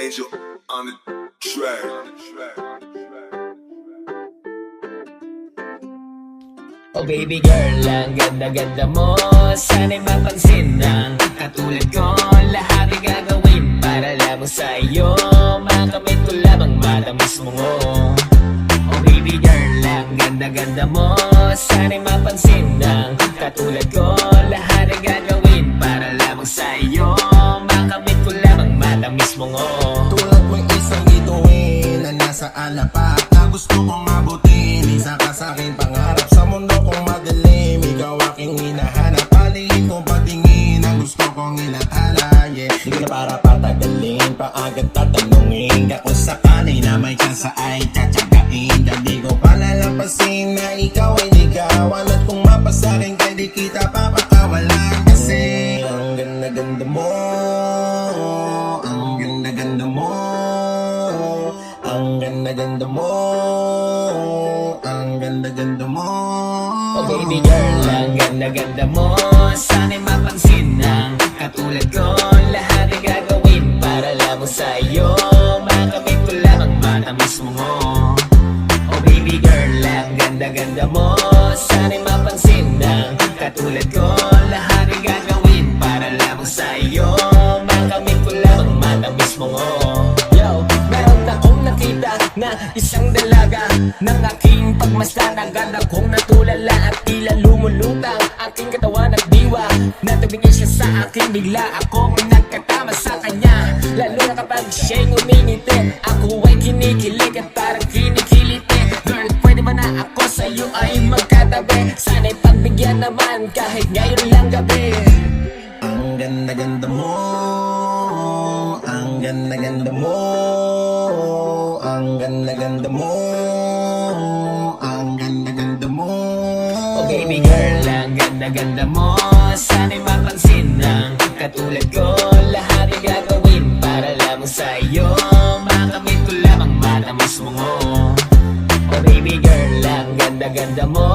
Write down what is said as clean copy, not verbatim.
Angel on the track. Oh baby girl, ang ganda-ganda mo. Sana'y mapansin ng katulad ko. Lahat ay gagawin para lamang sa iyo. Makamit ko lamang matamis mo. Oh baby girl, ang ganda-ganda mo. Sana'y mapansin ng katulad ko. Lahat ay gagawin para lamang sa iyo. Makamit ko lamang matamis mo. Tulad mo'y isang bituin na nasa alapat na gusto kong mabutin. Isa ka sa'kin pangarap sa mundo kong madilim. Ikaw aking hinahanap, paligid kong patingin ang gusto kong inakala. Yeah, di ka na para patagalin, paagad tatanungin ka kung sakali na may tsansa ay tsatsagain. Di ko palalampasin na ikaw ay ligawan. At kung mapasakin kay di kita papakawalan. Kasi ang ganda-ganda mo, ang ganda-ganda mo, ang ganda-ganda mo, ang ganda-ganda mo. Oh baby girl, ang ganda-ganda mo. Sana'y mapansin ng katulad ko. Lahat ay gagawin para lamang sa iyo. Makamit ko lamang matamis mo. Oh baby girl, ang ganda-ganda mo. Sana'y mapansin ng katulad ko. Lahat ay gagawin para lamang sa iyo. Makamit ko lamang matamis mo. Yo, meron akong nakita na isang dalaga ng aking pagmasdan. Agad akong natulala at tila lumulutang aking katawan at diwa. Natumingin siya sa akin, bigla akong nagkatama sa kanya. Lalo na kapag siya'y ngumingiti, ako ay kinikilig at parang kinikiliti. Girl, pwede ba na ako sa'yo ay magkatabi? Sana'y pagbigyan naman kahit ngayon lang gabi. Ang ganda-ganda mo, ang ganda-ganda mo, ang ganda-ganda mo, ang ganda-ganda mo. Oh baby girl, ang ganda-ganda mo. Sana'y mapansin ng katulad ko. Lahat ay gagawin para lamang sa iyo. Makamit ko lamang matamis mo. Oh baby girl, ang ganda-ganda mo.